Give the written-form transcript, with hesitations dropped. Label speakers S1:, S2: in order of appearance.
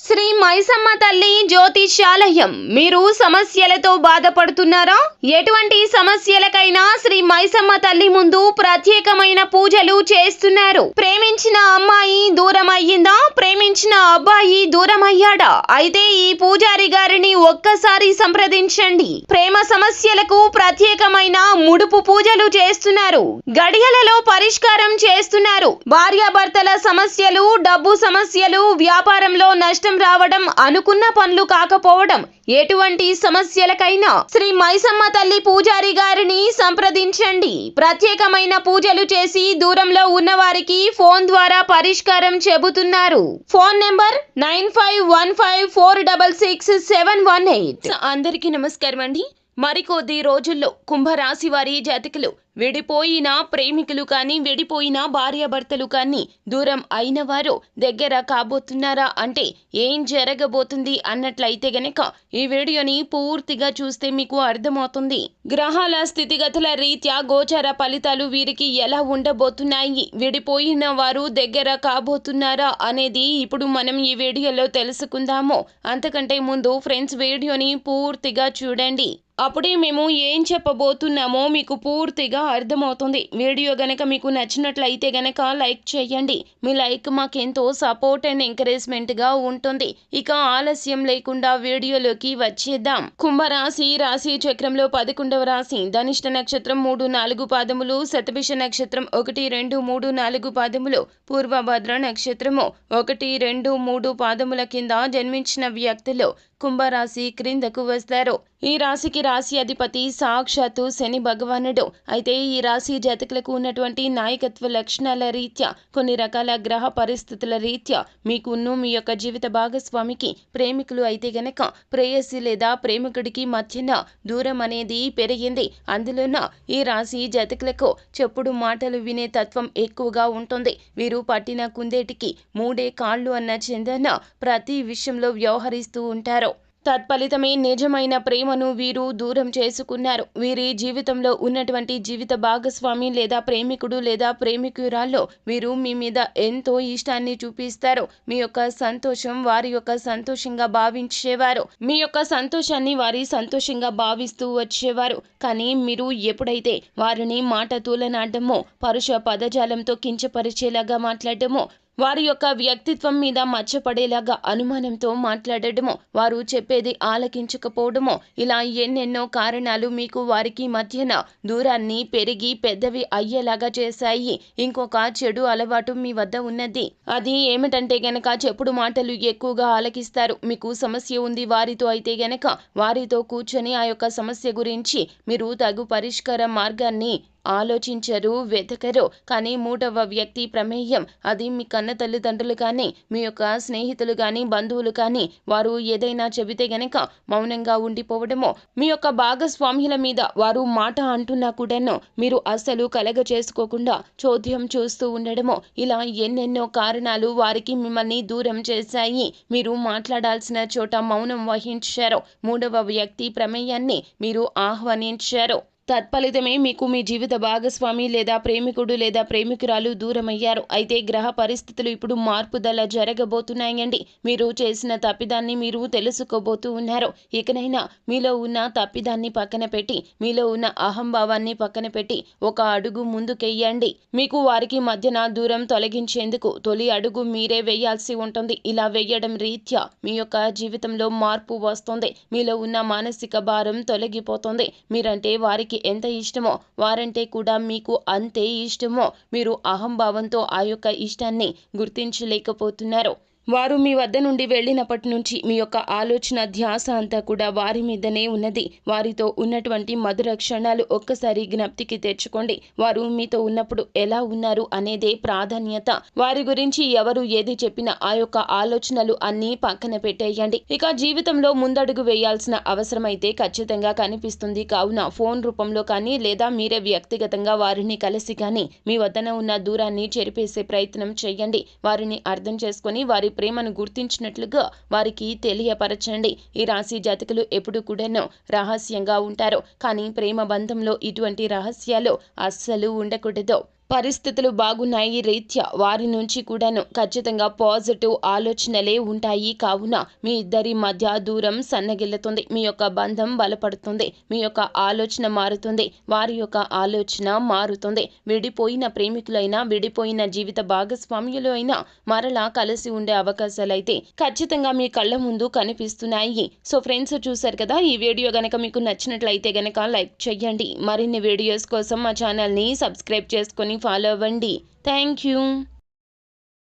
S1: శ్రీ మైసమ్మ తల్లి జ్యోతిష్యాలయం. మీరు సమస్యలతో బాధపడుతున్నారా? ఎటువంటి సమస్యలకైనా శ్రీ మైసమ్మ తల్లి ముందు ప్రత్యేకమైన పూజలు చేస్తున్నారు. ప్రేమించిన అమ్మాయి దూరం అయ్యిందా? ప్రేమించిన అబ్బాయి దూరం అయ్యాడా? అయితే ఈ పూజారి గారిని ఒక్కసారి సంప్రదించండి. ప్రేమ సమస్యలకు ప్రత్యేకమైన ముడుపు పూజలు చేస్తున్నారు. గడియలలో పరిష్కారం చేస్తున్నారు. భార్యాభర్తల సమస్యలు, డబ్బు సమస్యలు, వ్యాపారంలో నష్టం రావడం, అనుకున్న పనులు కాకపోవడం, ఎటువంటి సమస్యలకైనా శ్రీ మైసమ్మ తల్లి పూజారి గారిని సంప్రదించండి. ప్రత్యేకమైన పూజలు చేసి దూరంలో ఉన్నవారికి ఫోన్ ద్వారా పరిష్కారం చెబుతున్నారు. Phone number 9515466718. అందరికీ నమస్కారం అండి. మరికొద్ది రోజుల్లో కుంభరాశి వారి జాతకులు విడిపోయిన ప్రేమికులు కానీ, విడిపోయిన భార్యాభర్తలు కానీ, దూరం అయిన వారు దగ్గర కాబోతున్నారా అంటే ఏం జరగబోతుంది అన్నట్లయితే గనక ఈ వీడియోని పూర్తిగా చూస్తే మీకు అర్థమవుతుంది. గ్రహాల స్థితిగతుల రీత్యా గోచార ఫలితాలు వీరికి ఎలా ఉండబోతున్నాయి, విడిపోయిన వారు దగ్గర కాబోతున్నారా అనేది ఇప్పుడు మనం ఈ వీడియోలో తెలుసుకుందాము. అంతకంటే ముందు ఫ్రెండ్స్, వీడియోని పూర్తిగా చూడండి. అప్పుడే మేము ఏం చెప్పబోతున్నామో మీకు పూర్తిగా అర్థమవుతుంది. వీడియో గనక మీకు నచ్చినట్లయితే గనక లైక్ చేయండి. మీ లైక్ మాకెంతో సపోర్ట్ అండ్ ఎంకరేజ్మెంట్గా ఉంటుంది. ఇక ఆలస్యం లేకుండా వీడియోలోకి వచ్చేద్దాం. కుంభరాశి రాశి చక్రంలో 11వ రాశి. ధనిష్ట నక్షత్రం 3-4 పాదములు, శతభిష నక్షత్రం 1-2-3-4 పాదములు, పూర్వభద్ర నక్షత్రము 1-2-3 పాదముల కింద జన్మించిన వ్యక్తులు కుంభరాశి క్రిందకు వస్తారు. ఈ రాశికి రాశి అధిపతి సాక్షాత్తు శని భగవానుడు. అయితే ఈ రాశి జాతకులకు ఉన్నటువంటి నాయకత్వ లక్షణాల రీత్యా, కొన్ని రకాల గ్రహ పరిస్థితుల రీత్యా మీకును మీ యొక్క జీవిత భాగస్వామికి, ప్రేమికులు అయితే గనక ప్రేయసి లేదా ప్రేమికుడికి మధ్యన దూరం అనేది పెరిగింది. అందులోన ఈ రాశి జాతకులకు చెప్పుడు మాటలు వినే తత్వం ఎక్కువగా ఉంటుంది. వీరు పట్టిన కుందేటికి మూడే కాళ్ళు అన్న చందన ప్రతి విషయంలో వ్యవహరిస్తూ ఉంటారు. తత్ఫలితమే నిజమైన ప్రేమను వీరు దూరం చేసుకున్నారు. వీరి జీవితంలో ఉన్నటువంటి జీవిత భాగస్వామి లేదా ప్రేమికుడు లేదా ప్రేమికురాల్లో వీరు మీ మీద ఎంతో ఇష్టాన్ని చూపిస్తారు. మీ యొక్క సంతోషం వారి యొక్క సంతోషంగా భావించేవారు. మీ యొక్క సంతోషాన్ని వారి సంతోషంగా భావిస్తూ వచ్చేవారు. కానీ మీరు ఎప్పుడైతే వారిని మాట తూలనాడమో, పరుష పదజాలంతో కించపరిచేలాగా మాట్లాడమో, వారి యొక్క వ్యక్తిత్వం మీద మచ్చపడేలాగా అనుమానంతో మాట్లాడటమో, వారు చెప్పేది ఆలకించకపోవడమో, ఇలా ఎన్నెన్నో కారణాలు మీకు వారికి మధ్యన దూరాన్ని పెరిగి పెద్దవి అయ్యేలాగా చేశాయి. ఇంకొక చెడు అలవాటు మీ వద్ద ఉన్నది. అది ఏమిటంటే గనక చెప్పుడు మాటలు ఎక్కువగా ఆలకిస్తారు. మీకు సమస్య ఉంది వారితో అయితే గనక వారితో కూర్చొని ఆ యొక్క సమస్య గురించి మీరు తగు పరిష్కార మార్గాన్ని ఆలోచించరు, వెతకరు. కానీ మూడవ వ్యక్తి ప్రమేయం, అది మీ కన్న తల్లిదండ్రులు కానీ, మీ యొక్క స్నేహితులు కానీ, బంధువులు కానీ, వారు ఏదైనా చెబితే గనక మౌనంగా ఉండిపోవడమో, మీ యొక్క భాగస్వామ్యుల మీద వారు మాట అంటున్నా కూడాను మీరు అస్సలు కలగ చేసుకోకుండా చోద్యం చూస్తూ ఉండడమో, ఇలా ఎన్నెన్నో కారణాలు వారికి మిమ్మల్ని దూరం చేశాయి. మీరు మాట్లాడాల్సిన చోట మౌనం వహించారు. మూడవ వ్యక్తి ప్రమేయాన్ని మీరు ఆహ్వానించారు. తత్ఫలితమే మీకు మీ జీవిత భాగస్వామి లేదా ప్రేమికుడు లేదా ప్రేమికురాలు దూరమయ్యారు. అయితే గ్రహ పరిస్థితులు ఇప్పుడు మార్పుదల జరగబోతున్నాయండి. మీరు చేసిన తప్పిదాన్ని మీరు తెలుసుకోబోతూ ఉన్నారు. ఇకనైనా మీలో ఉన్న తప్పిదాన్ని పక్కన పెట్టి, మీలో ఉన్న అహంభావాన్ని పక్కన పెట్టి ఒక అడుగు ముందుకెయ్యండి. మీకు వారికి మధ్యన దూరం తొలగించేందుకు తొలి అడుగు మీరే వేయాల్సి ఉంటుంది. ఇలా వేయడం రీత్యా మీ యొక్క జీవితంలో మార్పు వస్తుంది. మీలో ఉన్న మానసిక భారం తొలగిపోతుంది. మీరంటే వారికి ఎంత ఇష్టమో వారంటే కూడా మీకు అంతే ఇష్టమో. మీరు అహంభావంతో ఆ యొక్క ఇష్టాన్ని గుర్తించలేకపోతున్నారు. వారు మీ వద్ద నుండి వెళ్ళినప్పటి నుంచి మీ యొక్క ఆలోచన ధ్యాస అంతా కూడా వారి మీదనే ఉన్నది. వారితో ఉన్నటువంటి మధుర క్షణాలు ఒక్కసారి జ్ఞప్తికి తెచ్చుకోండి. వారు మీతో ఉన్నప్పుడు ఎలా ఉన్నారు అనేదే ప్రాధాన్యత. వారి గురించి ఎవరు ఏది చెప్పినా ఆ యొక్క ఆలోచనలు అన్నీ పక్కన పెట్టేయండి. ఇక జీవితంలో ముందడుగు వేయాల్సిన అవసరం అయితే ఖచ్చితంగా కనిపిస్తుంది. కావున ఫోన్ రూపంలో కానీ లేదా మీరే వ్యక్తిగతంగా వారిని కలిసి కానీ మీ వద్దన ఉన్న దూరాన్ని చెరిపేసే ప్రయత్నం చేయండి. వారిని అర్థం చేసుకొని వారి ప్రేమను గుర్తించినట్లుగా వారికి తెలియపరచండి. ఈ రాశి జాతకులు ఎప్పుడు కూడాను రహస్యంగా ఉంటారు. కానీ ప్రేమ బంధంలో ఇటువంటి రహస్యాలు అస్సలు ఉండకూడదు. పరిస్థితులు బాగున్నాయి రీత్యా వారి నుంచి కూడాను ఖచ్చితంగా పాజిటివ్ ఆలోచనలే ఉంటాయి. కావున మీ ఇద్దరి మధ్య దూరం సన్నగిల్లుతుంది. మీ యొక్క బంధం బలపడుతుంది. మీ యొక్క ఆలోచన మారుతుంది. వారి యొక్క ఆలోచన మారుతుంది. విడిపోయిన ప్రేమికులైనా, విడిపోయిన జీవిత భాగస్వామ్యులు అయినా మరలా కలిసి ఉండే అవకాశాలైతే ఖచ్చితంగా మీ కళ్ళ ముందు కనిపిస్తున్నాయి. సో ఫ్రెండ్స్, చూసారు కదా, ఈ వీడియో గనక మీకు నచ్చినట్లయితే గనక లైక్ చేయండి. మరిన్ని వీడియోస్ కోసం మా ఛానల్ని సబ్స్క్రైబ్ చేసుకొని ఫాలో అవ్వండి. Thank you.